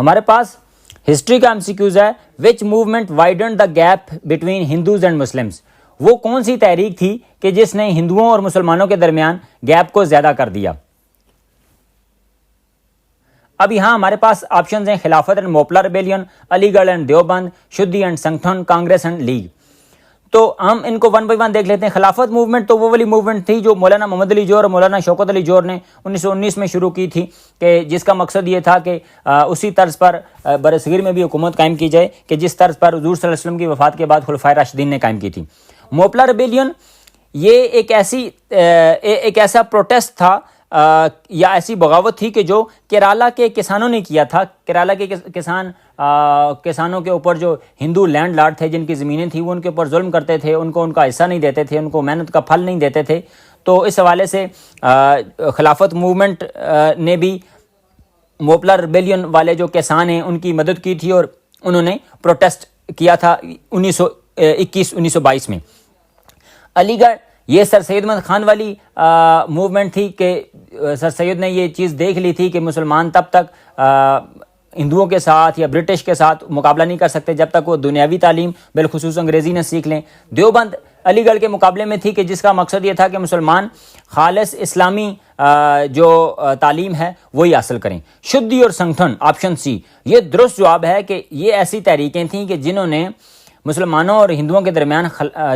हमारे पास हिस्ट्री का एमसीक्यूज है, विच movement widen the gap between Hindus and Muslims, वो कौन सी तहरीक थी कि जिसने हिंदुओं और मुसलमानों के दरमियान गैप को ज्यादा कर दिया। अब यहां हमारे पास ऑप्शंस हैं खिलाफत and Moplah rebellion, Aligarh and Deoband, शुद्धि एंड संगठन, कांग्रेस एंड लीग। तो हम इनको वन बाई वन देख लेते हैं। खिलाफत मूवमेंट तो वो वाली मूवमेंट थी जो मौलाना मोहम्मद अली जोहर और मौलाना शौकत अली जोहर ने 1919 में शुरू की थी, कि जिसका मकसद ये था कि उसी तर्ज पर बरसगीर में भी हुकूमत कायम की जाए कि जिस तर्ज पर हुजूर सल्लल्लाहु अलैहि वसल्लम की वफ़ात के बाद खुलफाए राशिदीन ने कायम की थी। मोपला रिबेलियन ये एक ऐसा प्रोटेस्ट था या ऐसी बगावत थी कि जो केरला के किसानों ने किया था। केरला के किसानों के ऊपर जो हिंदू लैंड लॉर्ड थे, जिनकी ज़मीनें थी, वो उनके ऊपर जुल्म करते थे, उनको उनका हिस्सा नहीं देते थे, उनको मेहनत का फल नहीं देते थे। तो इस हवाले से खिलाफत मूवमेंट ने भी मोपला रिबेलियन वाले जो किसान हैं उनकी मदद की थी और उन्होंने प्रोटेस्ट किया था 1922 में। अलीगढ़, ये सर सैयद अहमद खान वाली मूवमेंट थी कि सर सैयद ने ये चीज़ देख ली थी कि मुसलमान तब तक हिंदुओं के साथ या ब्रिटिश के साथ मुकाबला नहीं कर सकते जब तक वो दुनियावी तालीम बिलखुसूस अंग्रेज़ी न सीख लें। देवबंद अलीगढ़ के मुकाबले में थी कि जिसका मकसद ये था कि मुसलमान खालिस इस्लामी जो तालीम है वही हासिल करें। शुद्धि और संगठन, ऑप्शन सी, ये दुरुस्त जवाब है कि ये ऐसी तहरीकें थीं कि जिन्होंने मुसलमानों और हिंदुओं के दरमियान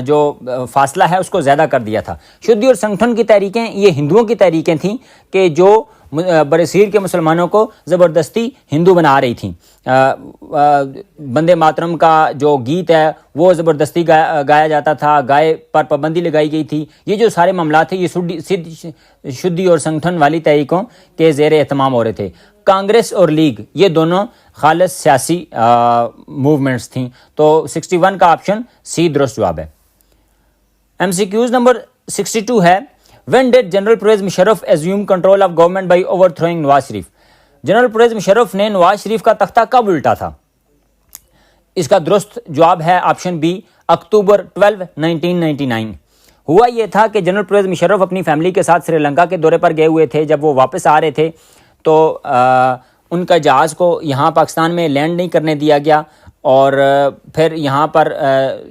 जो फासला है उसको ज़्यादा कर दिया था। शुद्धि और संगठन की तहरीकें ये हिंदुओं की तहरीकें थीं कि जो बरसीर के मुसलमानों को ज़बरदस्ती हिंदू बना रही थी। वंदे मातरम का जो गीत है वो ज़बरदस्ती गाया जाता था, गाय पर पाबंदी लगाई गई थी। ये जो सारे मामला थे ये शुद्धि और संगठन वाली तहरीकों के ज़ेर एहतमाम हो रहे थे। कांग्रेस और लीग ये दोनों खालिस सियासी मूवमेंट्स थीं। तो 61 का ऑप्शन सी दुरुस्त जवाब है। एमसीक्यूज नंबर 62 है, when did General Pervez Musharraf assume control of government by overthrowing Nawaz Sharif. General Pervez Musharraf ने नवाज शरीफ का तख्ता कब उल्टा था। इसका दुरुस्त जवाब है ऑप्शन बी, अक्टूबर 12, 1999। हुआ यह था कि जनरल परवेज मुशर्रफ अपनी फैमिली के साथ श्रीलंका के दौरे पर गए हुए थे। जब वो वापस आ रहे थे तो उनका जहाज़ को यहाँ पाकिस्तान में लैंड नहीं करने दिया गया और फिर यहाँ पर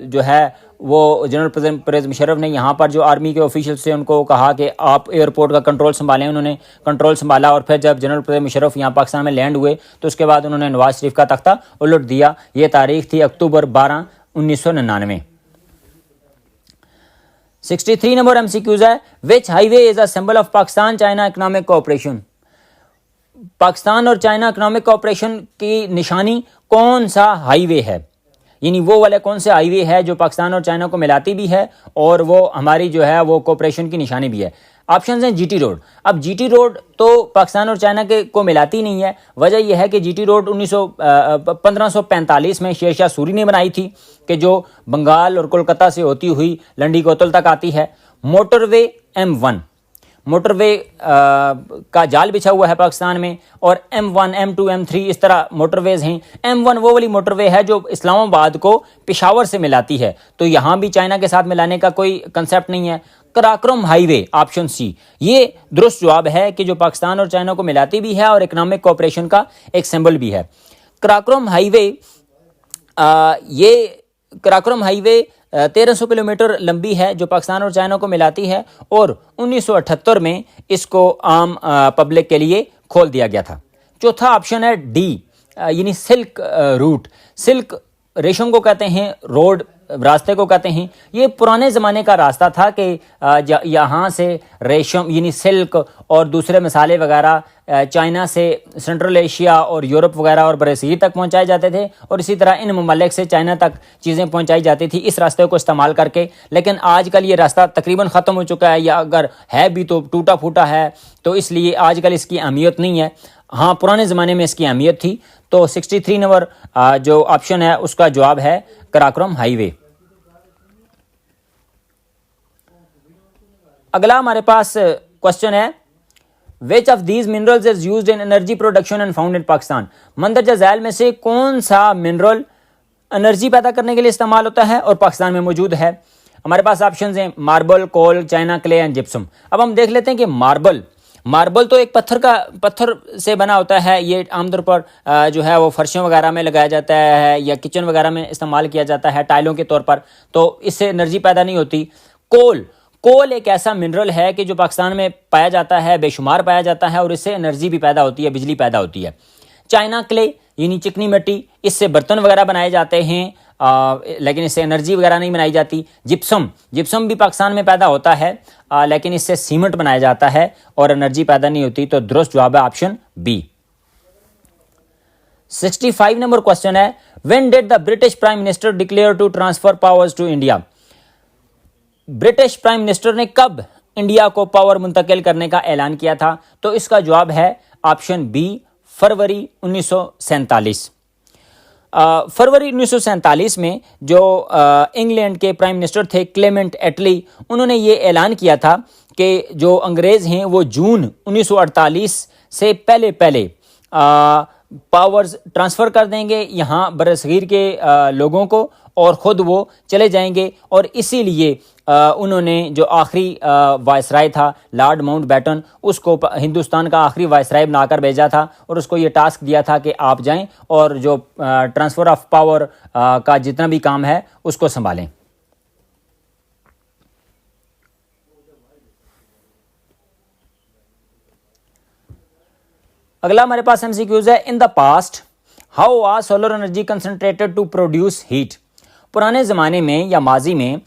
जो है वो जनरल परवेज मुशर्रफ ने यहाँ पर जो आर्मी के ऑफिशियल से उनको कहा कि आप एयरपोर्ट का कंट्रोल संभालें। उन्होंने कंट्रोल संभाला और फिर जब जनरल परवेज मुशर्रफ यहाँ पाकिस्तान में लैंड हुए तो उसके बाद उन्होंने नवाज शरीफ का तख्ता उलट दिया। ये तारीख थी अक्टूबर 12, 1999। 63 नंबर एमसीक्यूज है, which highway is a symbol of Pakistan China economic cooperation. Pakistan और चाइना इकोनॉमिक कोऑपरेशन की निशानी कौन सा हाईवे है, यानी वो वाले कौन से हाईवे है जो पाकिस्तान और चाइना को मिलाती भी है और वो हमारी जो है वो कोऑपरेशन की निशानी भी है। ऑप्शंस हैं जीटी रोड। अब जीटी रोड तो पाकिस्तान और चाइना के को मिलाती नहीं है। वजह यह है कि जीटी रोड 1545 में शेरशाह सूरी ने बनाई थी कि जो बंगाल और कोलकाता से होती हुई लंडी कोतल तक आती है। मोटरवे M1 मोटरवे का जाल बिछा हुआ है पाकिस्तान में और M1, M2, M3 इस तरह मोटरवेज हैं। M1 वो वाली मोटरवे है जो इस्लामाबाद को पेशावर से मिलाती है, तो यहाँ भी चाइना के साथ मिलाने का कोई कंसेप्ट नहीं है। कराक्रम हाईवे, ऑप्शन सी, ये दुरुस्त जवाब है कि जो पाकिस्तान और चाइना को मिलाती भी है और इकोनॉमिक कोऑपरेशन का एक सिंबल भी है। कराक्रम हाईवे ये कराक्रम हाईवे 1300 किलोमीटर लंबी है जो पाकिस्तान और चाइना को मिलाती है और 1978 में इसको आम पब्लिक के लिए खोल दिया गया था। चौथा ऑप्शन है डी, यानी सिल्क रूट। सिल्क रेशम को कहते हैं, रोड रास्ते को कहते हैं। ये पुराने ज़माने का रास्ता था कि यहाँ से रेशम यानी सिल्क और दूसरे मसाले वगैरह चाइना से सेंट्रल एशिया और यूरोप वगैरह और बरसीर तक पहुँचाए जाते थे और इसी तरह इन ममालिक से चाइना तक चीज़ें पहुँचाई जाती थी इस रास्ते को इस्तेमाल करके। लेकिन आजकल ये रास्ता तकरीबन ख़त्म हो चुका है या अगर है भी तो टूटा फूटा है, तो इसलिए आजकल इसकी अहमियत नहीं है। हाँ, पुराने ज़माने में इसकी अहमियत थी। तो 63 नंबर जो ऑप्शन है उसका जवाब है कराक्रम हाईवे। अगला हमारे पास क्वेश्चन है, which of these minerals is used in energy production and found in Pakistan. मंदरजा झैल में से कौन सा मिनरल एनर्जी पैदा करने के लिए इस्तेमाल होता है और पाकिस्तान में मौजूद है। हमारे पास ऑप्शंस हैं marble, coal, china clay and gypsum. अब हम देख लेते हैं कि मार्बल तो एक पत्थर से बना होता है, ये आमतौर पर जो है वो फर्शों वगैरह में लगाया जाता है या किचन वगैरह में इस्तेमाल किया जाता है टाइलों के तौर पर, तो इससे एनर्जी पैदा नहीं होती। कोल एक ऐसा मिनरल है कि जो पाकिस्तान में पाया जाता है, बेशुमार पाया जाता है, और इससे एनर्जी भी पैदा होती है, बिजली पैदा होती है। चाइना क्ले यानी चिकनी मिट्टी, इससे बर्तन वगैरह बनाए जाते हैं, लेकिन इससे एनर्जी वगैरह नहीं बनाई जाती। जिप्सम भी पाकिस्तान में पैदा होता है, लेकिन इससे सीमेंट बनाया जाता है और एनर्जी पैदा नहीं होती। तो दुरुस्त जवाब है ऑप्शन बी। 65 नंबर क्वेश्चन है, when did the British prime minister declare to transfer powers to India? British prime minister ने कब इंडिया को पावर मुंतकिल करने का ऐलान किया था? तो इसका जवाब है ऑप्शन बी, फरवरी 1947। फरवरी 1947 में जो इंग्लैंड के प्राइम मिनिस्टर थे क्लेमेंट एटली, उन्होंने ये ऐलान किया था कि जो अंग्रेज़ हैं वो जून 1948 से पहले पावर्स ट्रांसफ़र कर देंगे यहाँ बरसगीर के लोगों को, और ख़ुद वो चले जाएंगे। और इसीलिए उन्होंने जो आखिरी वायसराय था लॉर्ड माउंटबेटन, उसको हिंदुस्तान का आखिरी वायसराय बनाकर भेजा था और उसको ये टास्क दिया था कि आप जाएं और जो ट्रांसफ़र ऑफ पावर का जितना भी काम है उसको संभालें। अगला हमारे पास एमसीक्यूज है, in the past how was solar energy concentrated to produce heat? पुराने ज़माने में या माजी में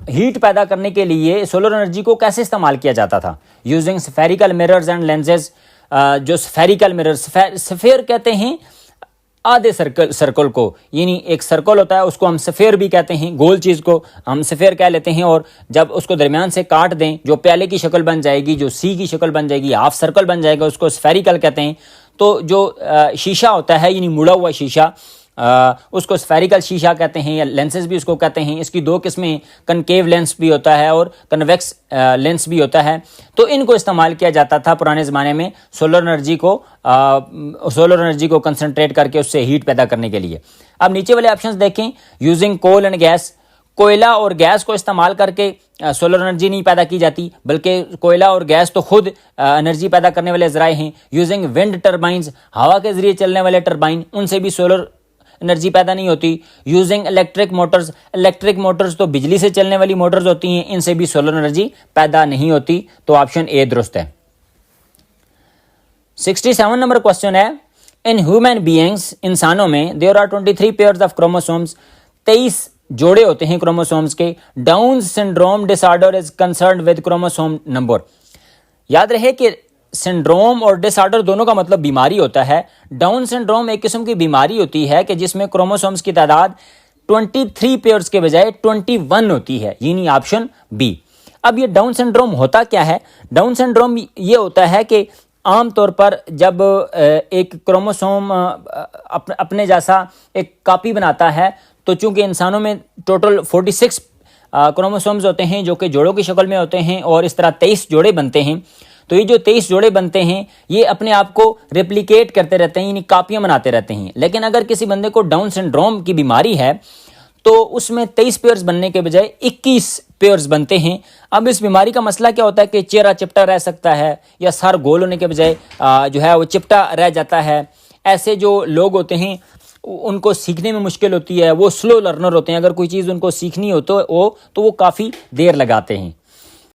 हीट पैदा करने के लिए सोलर एनर्जी को कैसे इस्तेमाल किया जाता था? Using spherical mirrors and lenses. जो स्फेरिकल मिरर, स्फेयर कहते हैं आधे सर्कल को, यानी एक सर्कल होता है उसको हम स्फेयर भी कहते हैं, गोल चीज़ को हम स्फेयर कह लेते हैं। और जब उसको दरमियान से काट दें, जो प्याले की शक्ल बन जाएगी, जो सी की शक्ल बन जाएगी, हाफ सर्कल बन जाएगा, उसको स्फेरिकल कहते हैं। तो जो शीशा होता है यानी मुड़ा हुआ शीशा, उसको स्फेरिकल शीशा कहते हैं या लेंसेज भी उसको कहते हैं। इसकी दो किस्में, कनकेव लेंस भी होता है और कन्वेक्स लेंस भी होता है। तो इनको इस्तेमाल किया जाता था पुराने ज़माने में सोलर एनर्जी को कंसंट्रेट करके उससे हीट पैदा करने के लिए। अब नीचे वाले ऑप्शंस देखें, यूजिंग कोल एंड गैस। कोयला और गैस को इस्तेमाल करके सोलर एनर्जी नहीं पैदा की जाती, बल्कि कोयला और गैस तो खुद एनर्जी पैदा करने वाले ज़राए हैं। यूजिंग विंड टर्बाइंस, हवा के ज़रिए चलने वाले टर्बाइन, उनसे भी सोलर एनर्जी पैदा नहीं होती। यूजिंग इलेक्ट्रिक मोटर्स तो बिजली से चलने वाली मोटर्स होती हैं, इनसे भी सोलर एनर्जी पैदा नहीं होती। तो ऑप्शन ए दुरुस्त है। 67 नंबर क्वेश्चन है, इन ह्यूमन बीइंग्स, इंसानों में there are 23 pairs of chromosomes, 23 जोड़े होते हैं क्रोमोसोम्स के। Down syndrome disorder is concerned with chromosome number. याद रहे कि सिंड्रोम और डिसऑर्डर दोनों का मतलब बीमारी होता है। डाउन सिंड्रोम एक किस्म की बीमारी होती है कि जिसमें क्रोमोसोम्स की तादाद 23 पेयर्स के बजाय 21 होती है, यानी ऑप्शन बी। अब ये डाउन सिंड्रोम होता क्या है? डाउन सिंड्रोम ये होता है कि आमतौर पर जब एक क्रोमोसोम अपने जैसा एक कॉपी बनाता है, तो चूंकि इंसानों में टोटल 46 क्रोमोसोम्स होते हैं जो कि जोड़ों की शक्ल में होते हैं, और इस तरह 23 जोड़े बनते हैं। तो ये जो 23 जोड़े बनते हैं ये अपने आप को रेप्लिकेट करते रहते हैं, यानी कापियाँ बनाते रहते हैं। लेकिन अगर किसी बंदे को डाउन सिंड्रोम की बीमारी है तो उसमें 23 पेयर्स बनने के बजाय 21 पेयर्स बनते हैं। अब इस बीमारी का मसला क्या होता है कि चेहरा चिपटा रह सकता है, या सर गोल होने के बजाय जो है वो चिपटा रह जाता है। ऐसे जो लोग होते हैं उनको सीखने में मुश्किल होती है, वो स्लो लर्नर होते हैं। अगर कोई चीज़ उनको सीखनी हो तो वो काफ़ी देर लगाते हैं।